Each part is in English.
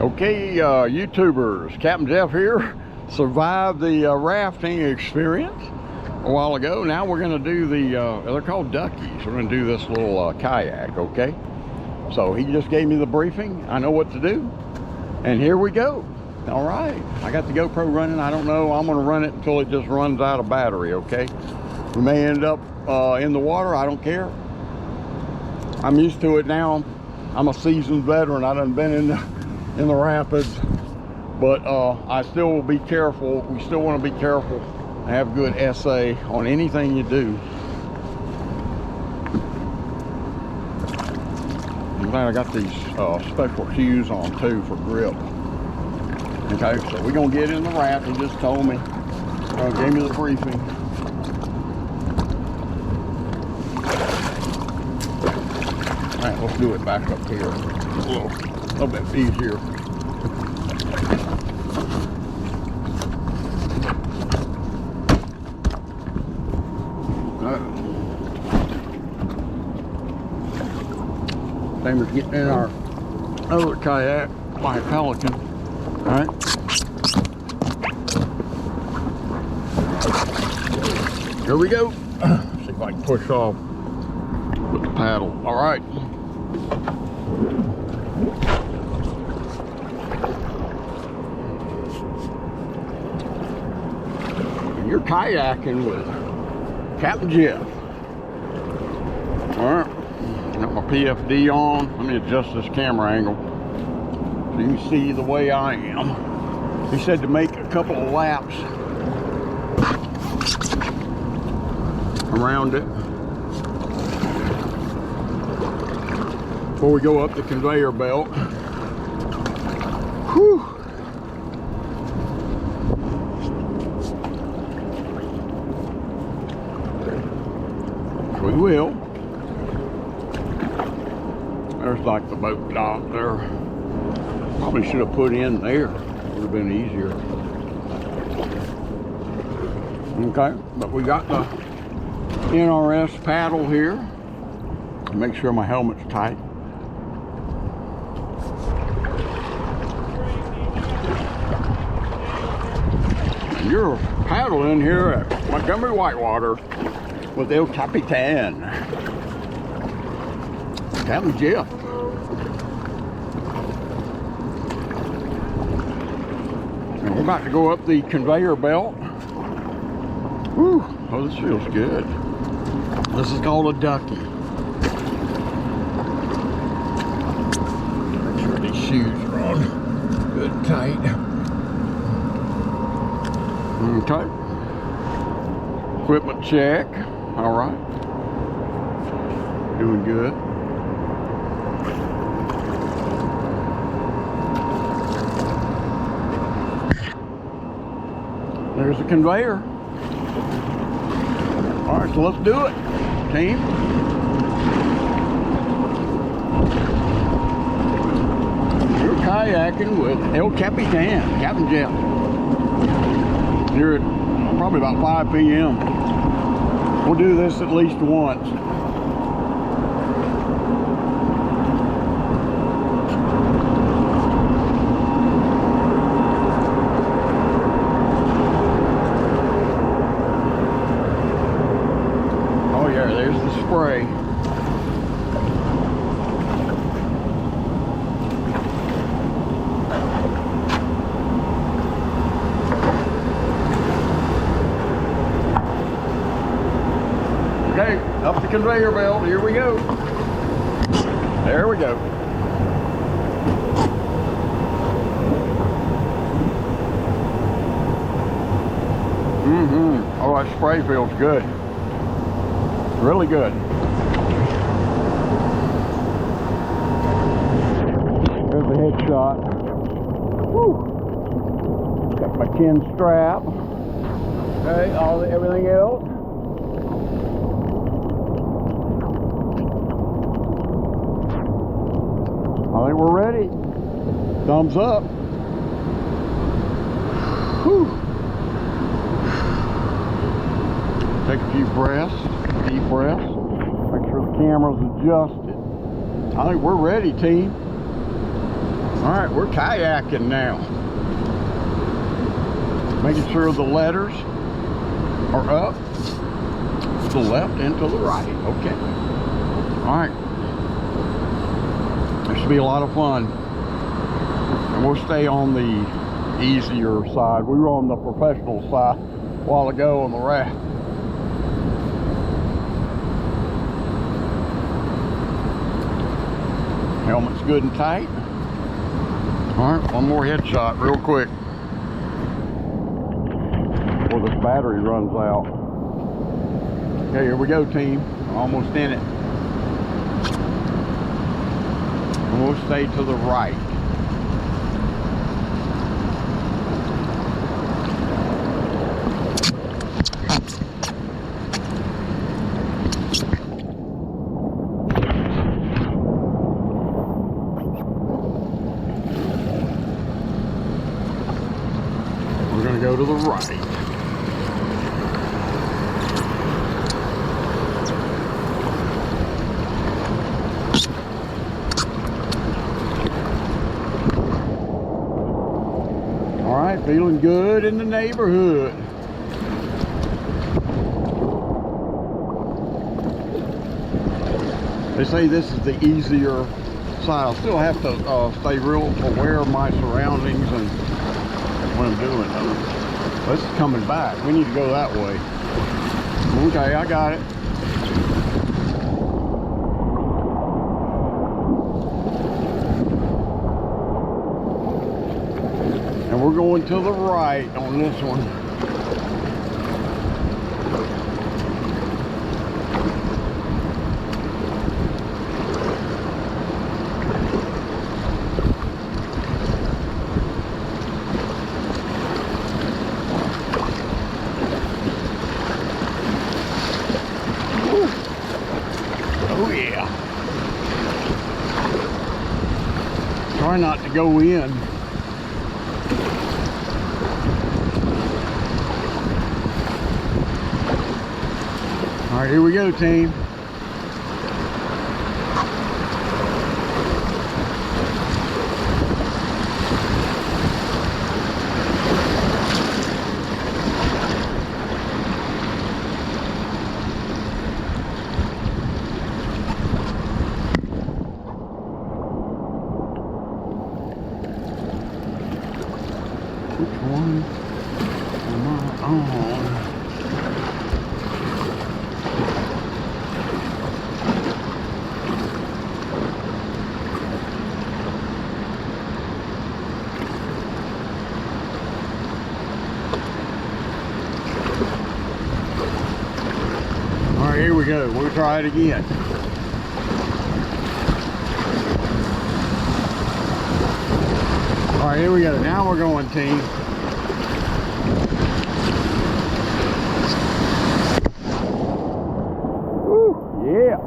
Okay, YouTubers, Captain Jeff here. Survived the rafting experience a while ago. Now we're going to do they're called Duckies. We're going to do this little kayak, okay? So he just gave me the briefing. I know what to do. And here we go. All right. I got the GoPro running. I don't know. I'm going to run it until it just runs out of battery, okay? We may end up in the water. I don't care. I'm used to it now. I'm a seasoned veteran. I done been in the rapids, but I still will be careful. We still want to be careful and have good SA on anything you do. I'm glad I got these special shoes on too for grip. Okay, so we're gonna get in the raft. He just told me, gave me the briefing. All right, let's do it back up here. A little bit easier. Same as getting in our other kayak by a Pelican. All right. Here we go. See if I can push off with the paddle. All right. You're kayaking with Captain Jeff. All right. Got my PFD on. Let me adjust this camera angle so you can see the way I am. He said to make a couple of laps around it before we go up the conveyor belt. Whew. We will. There's like the boat dock there. Probably should have put in there. Would have been easier. Okay, but we got the NRS paddle here. Make sure my helmet's tight. And you're paddling here at Montgomery Whitewater with El Capitan, Captain Jeff. And we're about to go up the conveyor belt. Whew, oh, this feels good. This is called a Duckie. Make sure these shoes are on good and tight. Okay. Equipment check. All right. Doing good. There's the conveyor. All right, so let's do it, team. You're kayaking with El Capitan, Captain Jeff. Here at probably about 5 p.m. We'll do this at least once. Oh yeah, there's the spray. Okay, up the conveyor belt, here we go. There we go. Oh, that spray feels good. Really good. There's the headshot. Woo. Got my chin strap. Okay, everything else. I think we're ready. Thumbs up. Whew. Take a few breaths, deep breaths. Make sure the camera's adjusted. I think we're ready, team. All right, we're kayaking now. Making sure the letters are up to the left and to the right. Okay. All right. This should be a lot of fun. And we'll stay on the easier side. We were on the professional side a while ago on the raft. Helmet's good and tight. All right, one more headshot real quick before this battery runs out. Okay, here we go, team. Almost in it. And we'll stay to the right. We're going to go to the right. All right, feeling good in the neighborhood. They say this is the easier side. I still have to stay real aware of my surroundings and what I'm doing. This is coming back. We need to go that way. Okay, I got it. And we're going to the right on this one. Try not to go in. All right, here we go, team. Which one am I on? All right, here we go. We'll try it again. All right, here we go. Now we're going, team. Woo, yeah.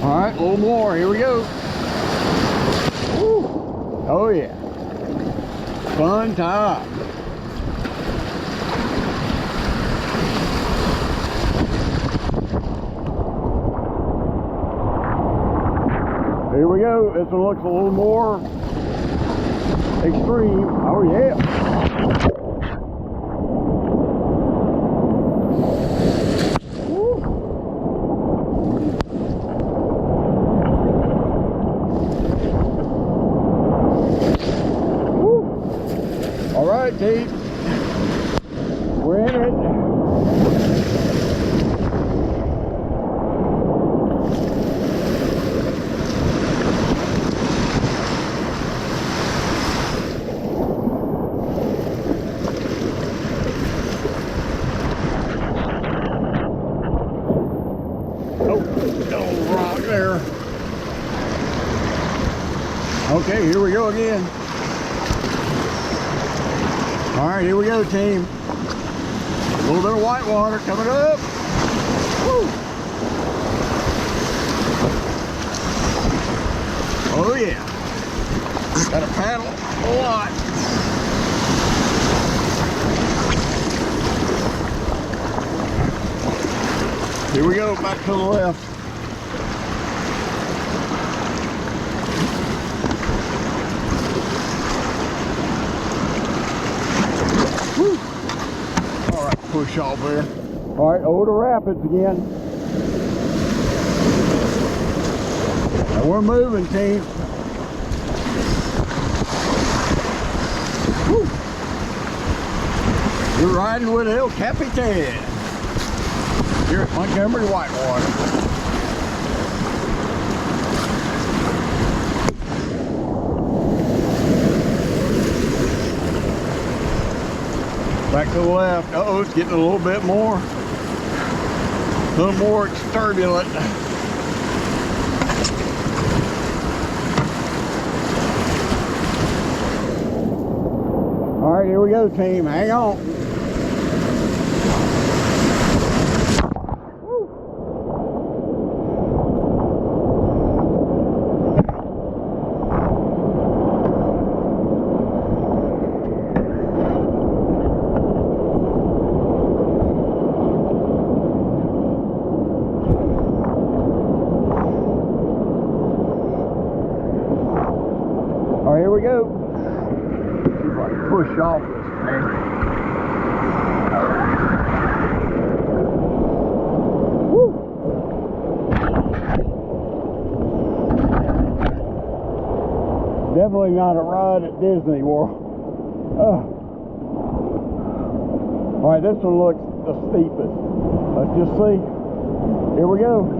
All right, a little more. Here we go. Woo. Oh, yeah. Fun time. Here we go. This one looks a little more extreme. Oh yeah. Woo. Woo. All right, team. We're in it. Okay, here we go again. All right, here we go, team. A little bit of whitewater coming up. Woo. Oh yeah. Got to paddle a lot. Here we go, back to the left. Woo. All right, push off there. All right, over the rapids again. Now we're moving, team. Woo. We're riding with El Capitan here at Montgomery Whitewater. Back to the left. Uh-oh, it's getting a little bit more. A little more turbulent. All right, here we go, team. Hang on. All right, here we go. Push off this thing. Woo. Definitely not a ride at Disney World. All right, this one looks the steepest. Let's just see. Here we go.